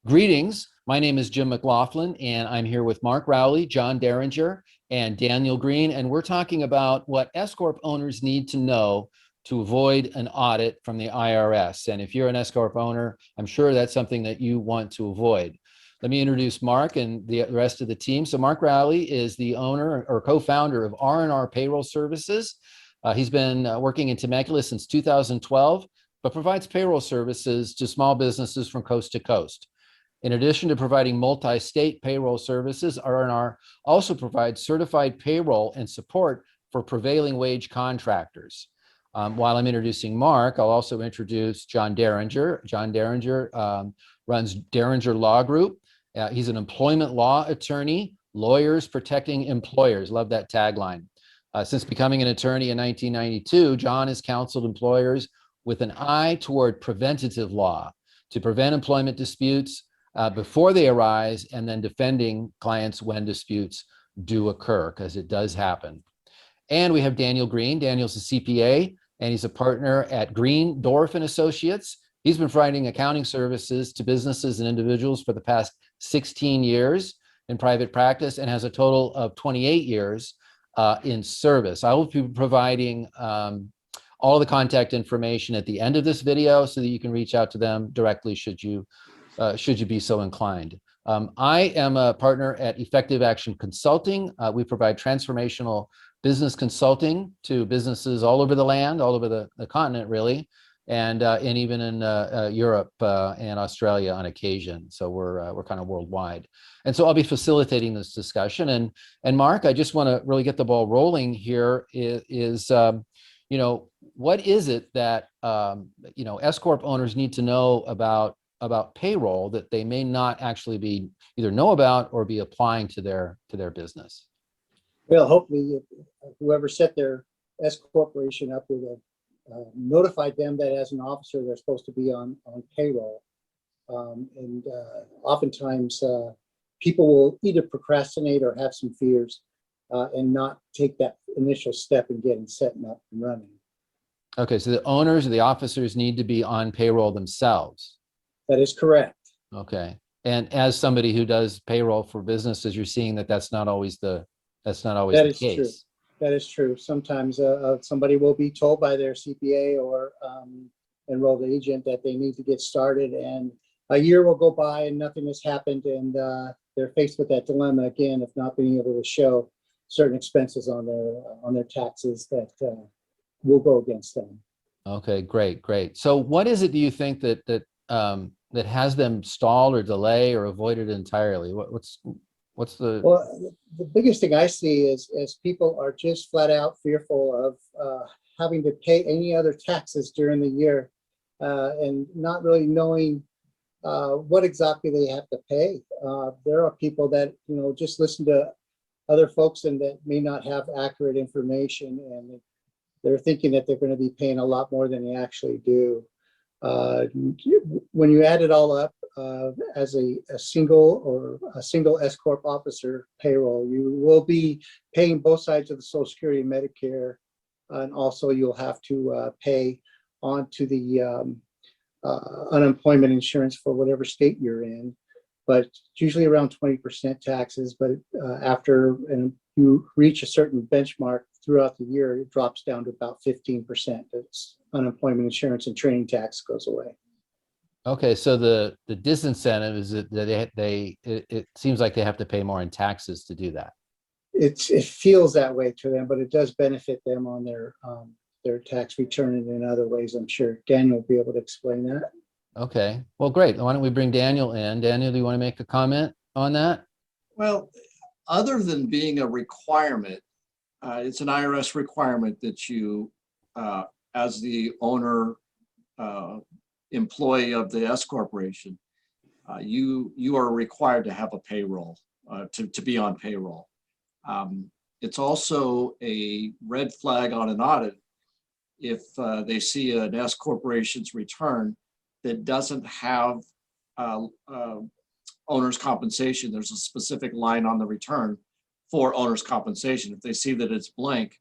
Greetings. My name is Jim McLaughlin, and I'm here with Mark Rowley, John Dieringer, and Daniel Greene, and we're talking about what S Corp owners need to know to avoid an audit from the IRS. And if you're an S Corp owner, I'm sure that's something that you want to avoid. Let me introduce Mark and the rest of the team. So Mark Rowley is the owner or co-founder of R&R Payroll Services. He's been working in Temecula since 2012, but provides payroll services to small businesses from coast to coast. In addition to providing multi-state payroll services, R&R also provides certified payroll and support for prevailing wage contractors. While I'm introducing Mark, I'll also introduce John Dieringer. John Dieringer runs Dieringer Law Group. He's an employment law attorney, lawyers protecting employers. Love that tagline. Since becoming an attorney in 1992, John has counseled employers with an eye toward preventative law to prevent employment disputes before they arise, and then defending clients when disputes do occur, because it does happen. And we have Daniel Greene. Daniel's a CPA, and he's a partner at Greene, Dorff and Associates. He's been providing accounting services to businesses and individuals for the past 16 years in private practice, and has a total of 28 years in service. I will be providing all the contact information at the end of this video so that you can reach out to them directly should you be so inclined. I am a partner at Effective Action Consulting. We provide transformational business consulting to businesses all over the land, all over the continent, really, and even in Europe and Australia on occasion. So we're kind of worldwide. And so I'll be facilitating this discussion. And Mark, I just want to really get the ball rolling here. What is it that S Corp owners need to know about payroll that they may not actually be either know about or be applying to their business? Well, hopefully whoever set their S corporation up would have notified them that as an officer they're supposed to be on payroll. Oftentimes people will either procrastinate or have some fears and not take that initial step in getting set up and running. Okay, so the owners or the officers need to be on payroll themselves. That is correct. Okay. And as somebody who does payroll for businesses, you're seeing that that's not always the case. True. That is true. Sometimes somebody will be told by their CPA or enrolled agent that they need to get started, and a year will go by and nothing has happened, and they're faced with that dilemma again of not being able to show certain expenses on their taxes that will go against them. Okay, great. So what is it, do you think, that has them stall or delay or avoid it entirely? What's the... Well, the biggest thing I see is people are just flat out fearful of having to pay any other taxes during the year and not really knowing what exactly they have to pay. There are people that just listen to other folks and that may not have accurate information, and they're thinking that they're going to be paying a lot more than they actually do. When you add it all up as a single S Corp officer payroll, you will be paying both sides of the Social Security and Medicare, and also you'll have to pay onto the unemployment insurance for whatever state you're in. But it's usually around 20% taxes. But after you reach a certain benchmark throughout the year, it drops down to about 15%. It's unemployment insurance and training tax goes away. Okay, so the disincentive is that it seems like they have to pay more in taxes to do that. It feels that way to them, but it does benefit them on their tax return and in other ways. I'm sure Daniel will be able to explain that. Okay, well, great. Why don't we bring Daniel in? Daniel, do you want to make a comment on that? Well, other than being a requirement, it's an IRS requirement that you, as the owner, employee of the S corporation, you are required to have a payroll, to be on payroll. It's also a red flag on an audit if they see an S corporation's return that doesn't have owner's compensation. There's a specific line on the return for owner's compensation. If they see that it's blank,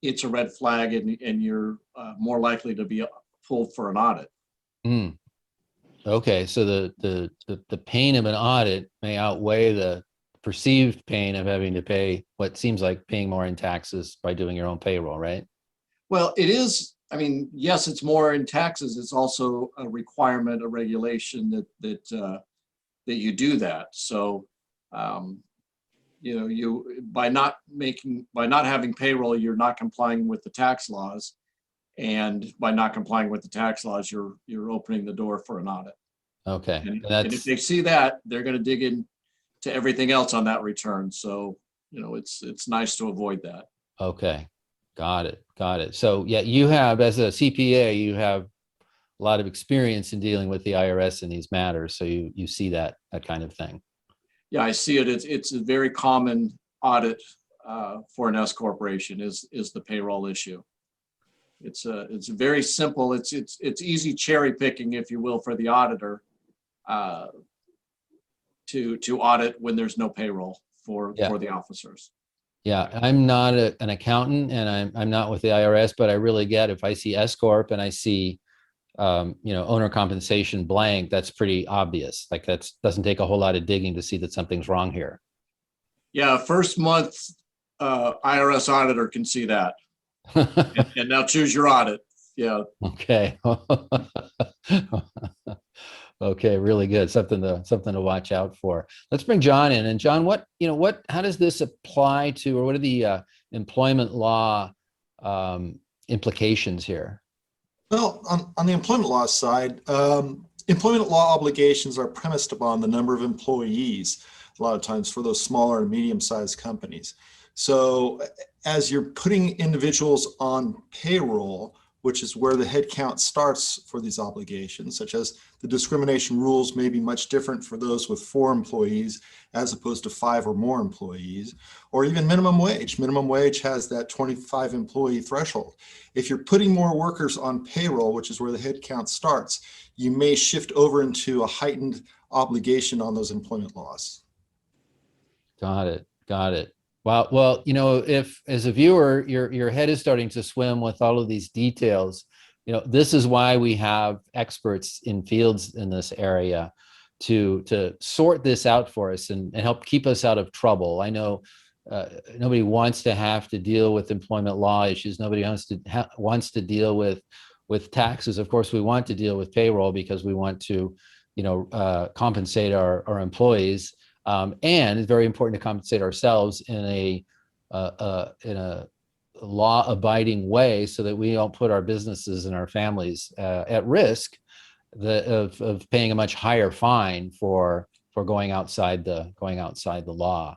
it's a red flag, and you're more likely to be pulled for an audit. Mm. Okay, so the pain of an audit may outweigh the perceived pain of having to pay what seems like paying more in taxes by doing your own payroll, right? Well, it is, I mean, yes, it's more in taxes. It's also a requirement, a regulation that you do that. So, um, you know, by not having payroll, you're not complying with the tax laws. And by not complying with the tax laws, you're opening the door for an audit. Okay, And if they see that, they're going to dig in to everything else on that return. So, you know, it's nice to avoid that. okay. Got it. Got it. So yeah, you have, as a CPA, you have a lot of experience in dealing with the IRS in these matters. So you see that kind of thing. Yeah, I see it. It's a very common audit for an S corporation is the payroll issue. It's very simple. It's easy cherry picking, if you will, for the auditor to audit when there's no payroll for the officers. Yeah, I'm not an accountant, and I'm not with the IRS, but I really get, if I see S Corp and I see owner compensation blank, that's pretty obvious. Like, that doesn't take a whole lot of digging to see that something's wrong here. Yeah, first month IRS auditor can see that. And now choose your audit. Yeah. Okay. Okay, really good. Something to watch out for. Let's bring John in. And John, how does this apply to, or what are the employment law implications here? Well, on the employment law side, employment law obligations are premised upon the number of employees, a lot of times for those smaller and medium-sized companies. So as you're putting individuals on payroll, which is where the headcount starts for these obligations, such as the discrimination rules may be much different for those with 4 employees as opposed to 5 or more employees, or even minimum wage. Minimum wage has that 25 employee threshold. If you're putting more workers on payroll, which is where the headcount starts, you may shift over into a heightened obligation on those employment laws. Got it. Got it. Wow. Well, if as a viewer, your head is starting to swim with all of these details, this is why we have experts in fields in this area to sort this out for us and help keep us out of trouble. I know nobody wants to have to deal with employment law issues. Nobody wants to deal with taxes. Of course, we want to deal with payroll because we want to, compensate our employees. And it's very important to compensate ourselves in a law-abiding way so that we don't put our businesses and our families at risk of paying a much higher fine for going outside the law.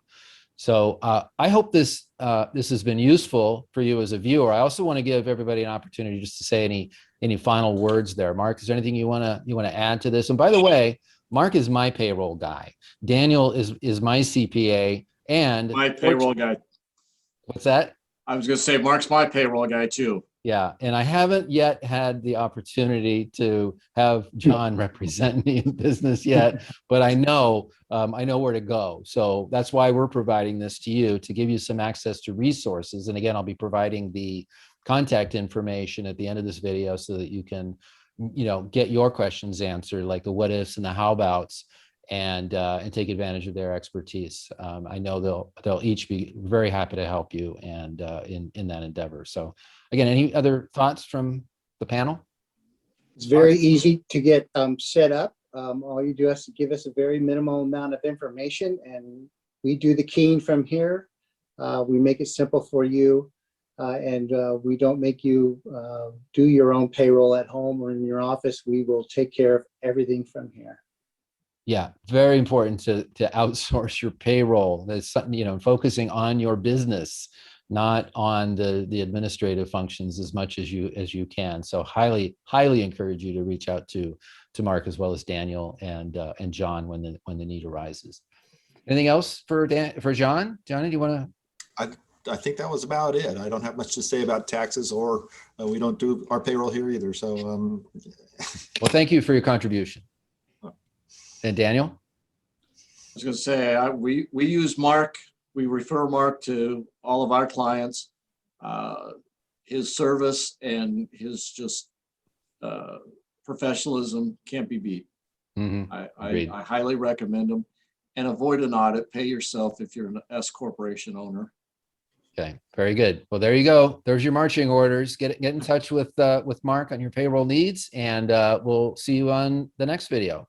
So I hope this has been useful for you as a viewer. I also want to give everybody an opportunity just to say any final words there. Mark, is there anything you want to add to this? And by the way, Mark is my payroll guy. Daniel is my CPA and My payroll guy. What's that? I was going to say, Mark's my payroll guy too. Yeah, and I haven't yet had the opportunity to have John represent me in business yet, but I know where to go. So that's why we're providing this to you, to give you some access to resources. And again, I'll be providing the contact information at the end of this video so that you can, get your questions answered, like the what ifs and the how abouts, and take advantage of their expertise. I know they'll each be very happy to help you and in that endeavor. So again, any other thoughts from the panel? It's very easy to get set up. All you do is to give us a very minimal amount of information, and we do the keying from here. We make it simple for you, and we don't make you do your own payroll at home or in your office. We will take care of everything from here. Yeah, very important to outsource your payroll. That's something, focusing on your business, not on the administrative functions as much as you can. So highly encourage you to reach out to Mark as well as Daniel and John when the need arises. Anything else for John? Johnny, do you want to? I think that was about it. I don't have much to say about taxes, or we don't do our payroll here either. So, well, thank you for your contribution. And Daniel? I was going to say, we use Mark. We refer Mark to all of our clients. His service and his just professionalism can't be beat. Mhm. Agreed. I highly recommend them. And avoid an audit. Pay yourself if you're an S corporation owner. Okay, very good. Well, there you go. There's your marching orders. Get in touch with Mark on your payroll needs, and we'll see you on the next video.